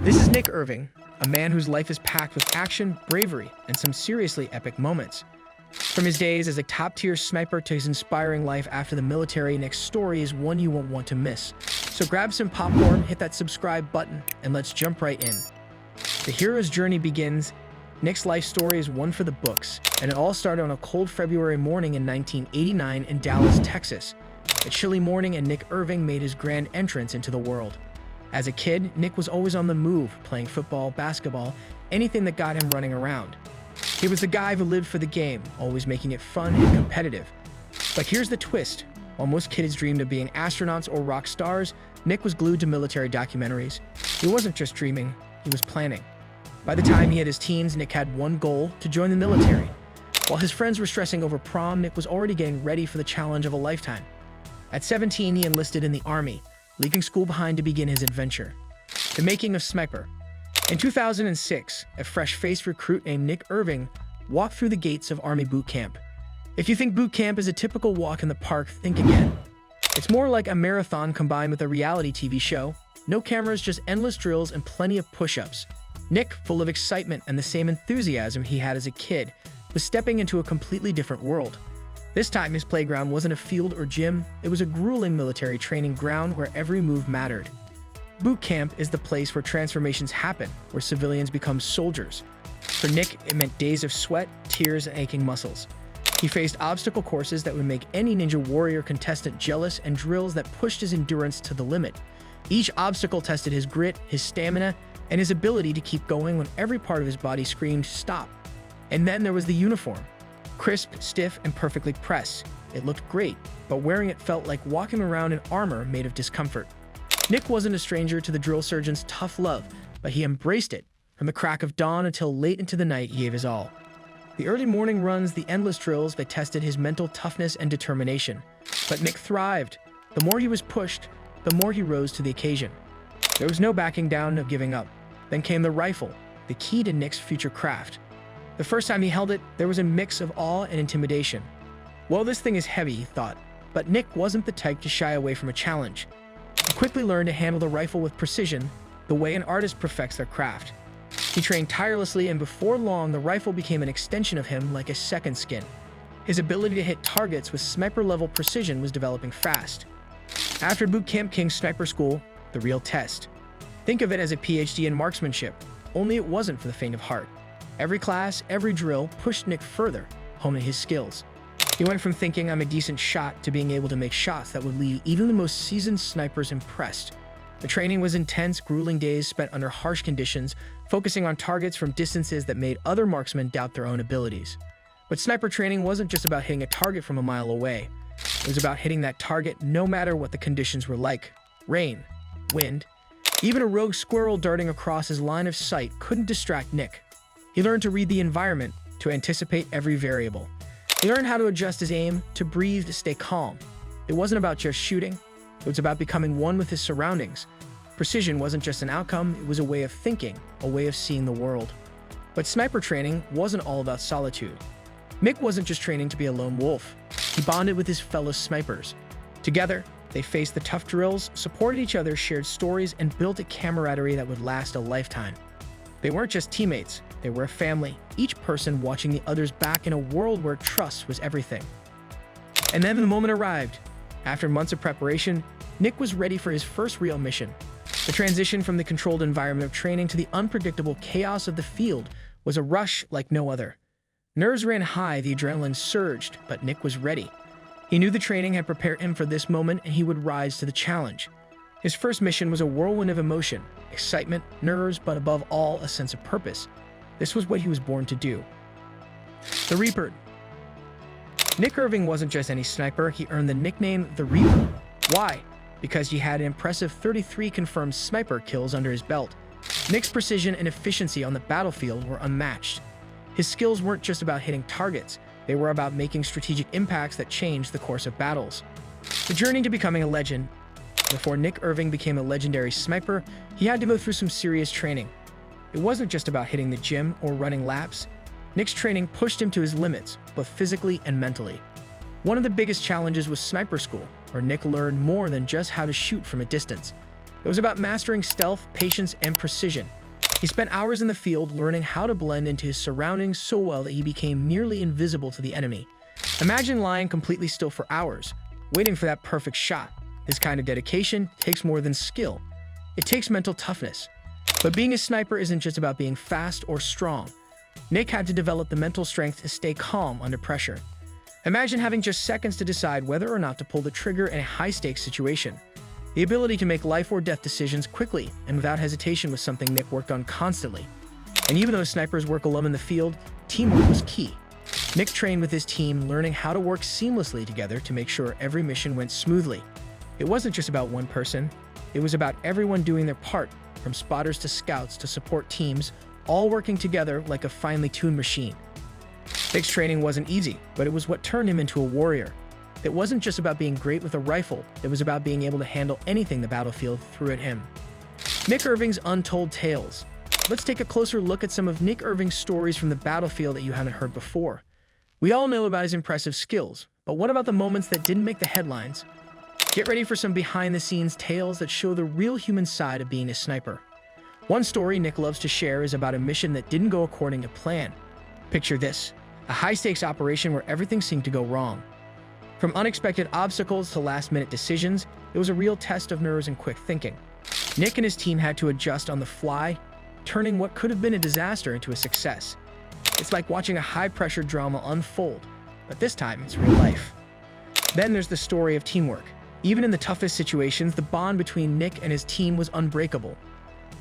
This is Nick Irving, a man whose life is packed with action, bravery, and some seriously epic moments. From his days as a top-tier sniper to his inspiring life after the military, Nick's story is one you won't want to miss. So grab some popcorn, hit that subscribe button, and let's jump right in. The hero's journey begins. Nick's life story is one for the books, and it all started on a cold February morning in 1989 in Dallas, Texas. A chilly morning, and Nick Irving made his grand entrance into the world. As a kid, Nick was always on the move, playing football, basketball, anything that got him running around. He was the guy who lived for the game, always making it fun and competitive. But here's the twist. While most kids dreamed of being astronauts or rock stars, Nick was glued to military documentaries. He wasn't just dreaming, he was planning. By the time he had his teens, Nick had one goal: to join the military. While his friends were stressing over prom, Nick was already getting ready for the challenge of a lifetime. At 17, he enlisted in the Army, leaving school behind to begin his adventure. The making of Sniper. In 2006, a fresh-faced recruit named Nick Irving walked through the gates of Army boot camp. If you think boot camp is a typical walk in the park, think again. It's more like a marathon combined with a reality TV show. No cameras, just endless drills and plenty of push-ups. Nick, full of excitement and the same enthusiasm he had as a kid, was stepping into a completely different world. This time, his playground wasn't a field or gym, it was a grueling military training ground where every move mattered. Boot camp is the place where transformations happen, where civilians become soldiers. For Nick, it meant days of sweat, tears, and aching muscles. He faced obstacle courses that would make any Ninja Warrior contestant jealous and drills that pushed his endurance to the limit. Each obstacle tested his grit, his stamina, and his ability to keep going when every part of his body screamed, "Stop." And then there was the uniform. Crisp, stiff, and perfectly pressed. It looked great, but wearing it felt like walking around in armor made of discomfort. Nick wasn't a stranger to the drill sergeant's tough love, but he embraced it. From the crack of dawn until late into the night, he gave his all. The early morning runs, the endless drills, they tested his mental toughness and determination. But Nick thrived. The more he was pushed, the more he rose to the occasion. There was no backing down, no giving up. Then came the rifle, the key to Nick's future craft. The first time he held it, there was a mix of awe and intimidation. Well, this thing is heavy, he thought, but Nick wasn't the type to shy away from a challenge. He quickly learned to handle the rifle with precision, the way an artist perfects their craft. He trained tirelessly, and before long, the rifle became an extension of him like a second skin. His ability to hit targets with sniper-level precision was developing fast. After boot camp came sniper school, the real test. Think of it as a PhD in marksmanship, only it wasn't for the faint of heart. Every class, every drill pushed Nick further, honing his skills. He went from thinking "I'm a decent shot" to being able to make shots that would leave even the most seasoned snipers impressed. The training was intense, grueling days spent under harsh conditions, focusing on targets from distances that made other marksmen doubt their own abilities. But sniper training wasn't just about hitting a target from a mile away. It was about hitting that target no matter what the conditions were like. Rain, wind, even a rogue squirrel darting across his line of sight couldn't distract Nick. He learned to read the environment, to anticipate every variable. He learned how to adjust his aim, to breathe, to stay calm. It wasn't about just shooting. It was about becoming one with his surroundings. Precision wasn't just an outcome, it was a way of thinking, a way of seeing the world. But sniper training wasn't all about solitude. Nick wasn't just training to be a lone wolf. He bonded with his fellow snipers. Together, they faced the tough drills, supported each other, shared stories, and built a camaraderie that would last a lifetime. They weren't just teammates, they were a family, each person watching the other's back in a world where trust was everything. And then the moment arrived. After months of preparation, Nick was ready for his first real mission. The transition from the controlled environment of training to the unpredictable chaos of the field was a rush like no other. Nerves ran high, the adrenaline surged, but Nick was ready. He knew the training had prepared him for this moment, and he would rise to the challenge. His first mission was a whirlwind of emotion, excitement, nerves, but above all, a sense of purpose. This was what he was born to do. The Reaper. Nick Irving wasn't just any sniper, he earned the nickname The Reaper. Why? Because he had an impressive 33 confirmed sniper kills under his belt. Nick's precision and efficiency on the battlefield were unmatched. His skills weren't just about hitting targets, they were about making strategic impacts that changed the course of battles. The journey to becoming a legend. Before Nick Irving became a legendary sniper, he had to go through some serious training. It wasn't just about hitting the gym or running laps. Nick's training pushed him to his limits, both physically and mentally. One of the biggest challenges was sniper school, where Nick learned more than just how to shoot from a distance. It was about mastering stealth, patience, and precision. He spent hours in the field learning how to blend into his surroundings so well that he became nearly invisible to the enemy. Imagine lying completely still for hours, waiting for that perfect shot. This kind of dedication takes more than skill. It takes mental toughness. But being a sniper isn't just about being fast or strong. Nick had to develop the mental strength to stay calm under pressure. Imagine having just seconds to decide whether or not to pull the trigger in a high-stakes situation. The ability to make life or death decisions quickly and without hesitation was something Nick worked on constantly. And even though snipers work alone in the field, teamwork was key. Nick trained with his team, learning how to work seamlessly together to make sure every mission went smoothly. It wasn't just about one person. It was about everyone doing their part, from spotters to scouts to support teams, all working together like a finely tuned machine. Nick's training wasn't easy, but it was what turned him into a warrior. It wasn't just about being great with a rifle, it was about being able to handle anything the battlefield threw at him. Nick Irving's Untold Tales. Let's take a closer look at some of Nick Irving's stories from the battlefield that you haven't heard before. We all know about his impressive skills, but what about the moments that didn't make the headlines? Get ready for some behind-the-scenes tales that show the real human side of being a sniper. One story Nick loves to share is about a mission that didn't go according to plan. Picture this, a high-stakes operation where everything seemed to go wrong. From unexpected obstacles to last-minute decisions, it was a real test of nerves and quick thinking. Nick and his team had to adjust on the fly, turning what could have been a disaster into a success. It's like watching a high-pressure drama unfold, but this time it's real life. Then there's the story of teamwork. Even in the toughest situations, the bond between Nick and his team was unbreakable.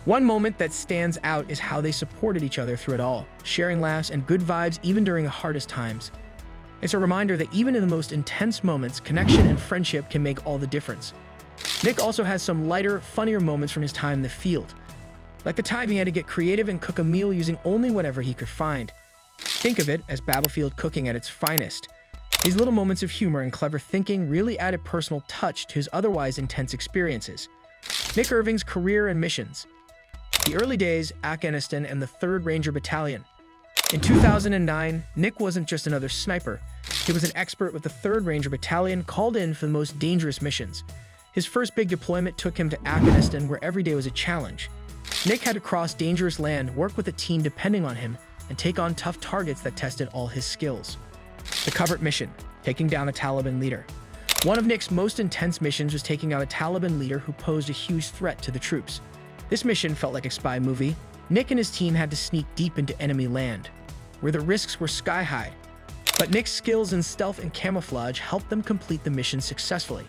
One moment that stands out is how they supported each other through it all, sharing laughs and good vibes even during the hardest times. It's a reminder that even in the most intense moments, connection and friendship can make all the difference. Nick also has some lighter, funnier moments from his time in the field, like the time he had to get creative and cook a meal using only whatever he could find. Think of it as battlefield cooking at its finest. These little moments of humor and clever thinking really added personal touch to his otherwise intense experiences. Nick Irving's career and missions. The early days, Afghanistan and the 3rd Ranger Battalion. In 2009, Nick wasn't just another sniper. He was an expert with the 3rd Ranger Battalion called in for the most dangerous missions. His first big deployment took him to Afghanistan, where every day was a challenge. Nick had to cross dangerous land, work with a team depending on him, and take on tough targets that tested all his skills. The covert mission, taking down a Taliban leader. One of Nick's most intense missions was taking out a Taliban leader who posed a huge threat to the troops. This mission felt like a spy movie. Nick and his team had to sneak deep into enemy land, where the risks were sky-high. But Nick's skills in stealth and camouflage helped them complete the mission successfully.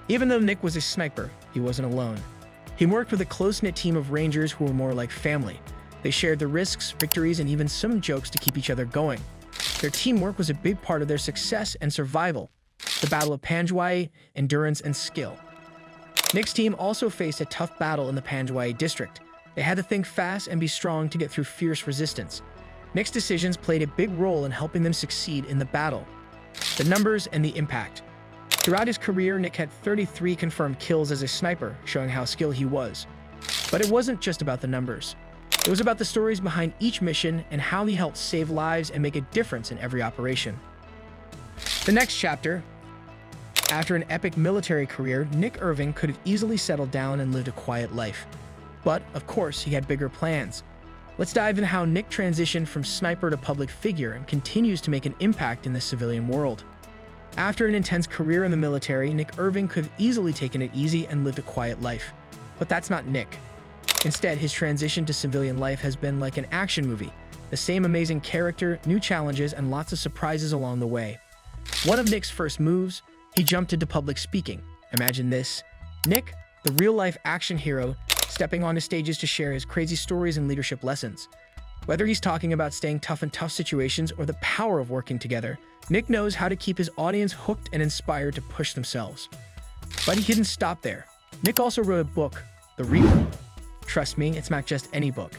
Even though Nick was a sniper, he wasn't alone. He worked with a close-knit team of Rangers who were more like family. They shared the risks, victories, and even some jokes to keep each other going. Their teamwork was a big part of their success and survival. The Battle of Panjwai, endurance and skill. Nick's team also faced a tough battle in the Panjwai district. They had to think fast and be strong to get through fierce resistance. Nick's decisions played a big role in helping them succeed in the battle. The numbers and the impact. Throughout his career, Nick had 33 confirmed kills as a sniper, showing how skilled he was. But it wasn't just about the numbers. It was about the stories behind each mission and how he helped save lives and make a difference in every operation. The next chapter. After an epic military career, Nick Irving could have easily settled down and lived a quiet life. But, of course, he had bigger plans. Let's dive into how Nick transitioned from sniper to public figure and continues to make an impact in the civilian world. After an intense career in the military, Nick Irving could have easily taken it easy and lived a quiet life. But that's not Nick. Instead, his transition to civilian life has been like an action movie. The same amazing character, new challenges, and lots of surprises along the way. One of Nick's first moves, he jumped into public speaking. Imagine this. Nick, the real-life action hero, stepping onto stages to share his crazy stories and leadership lessons. Whether he's talking about staying tough in tough situations or the power of working together, Nick knows how to keep his audience hooked and inspired to push themselves. But he didn't stop there. Nick also wrote a book, The Reaper. Trust me, it's not just any book.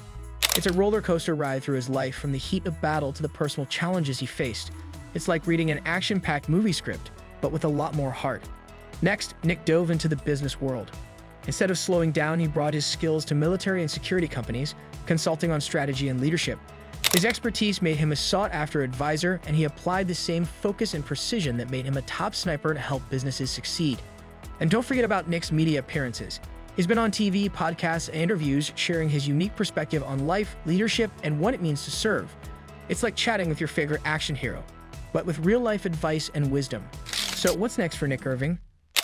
It's a roller coaster ride through his life, from the heat of battle to the personal challenges he faced. It's like reading an action-packed movie script, but with a lot more heart. Next, Nick dove into the business world. Instead of slowing down, he brought his skills to military and security companies, consulting on strategy and leadership. His expertise made him a sought-after advisor, and he applied the same focus and precision that made him a top sniper to help businesses succeed. And don't forget about Nick's media appearances. He's been on TV, podcasts, and interviews sharing his unique perspective on life, leadership, and what it means to serve. It's like chatting with your favorite action hero, but with real-life advice and wisdom. So what's next for Nick Irving?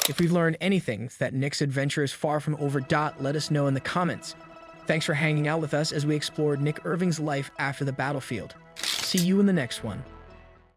If we've learned anything that Nick's adventure is far from over, let us know in the comments. Thanks for hanging out with us as we explored Nick Irving's life after the battlefield. See you in the next one.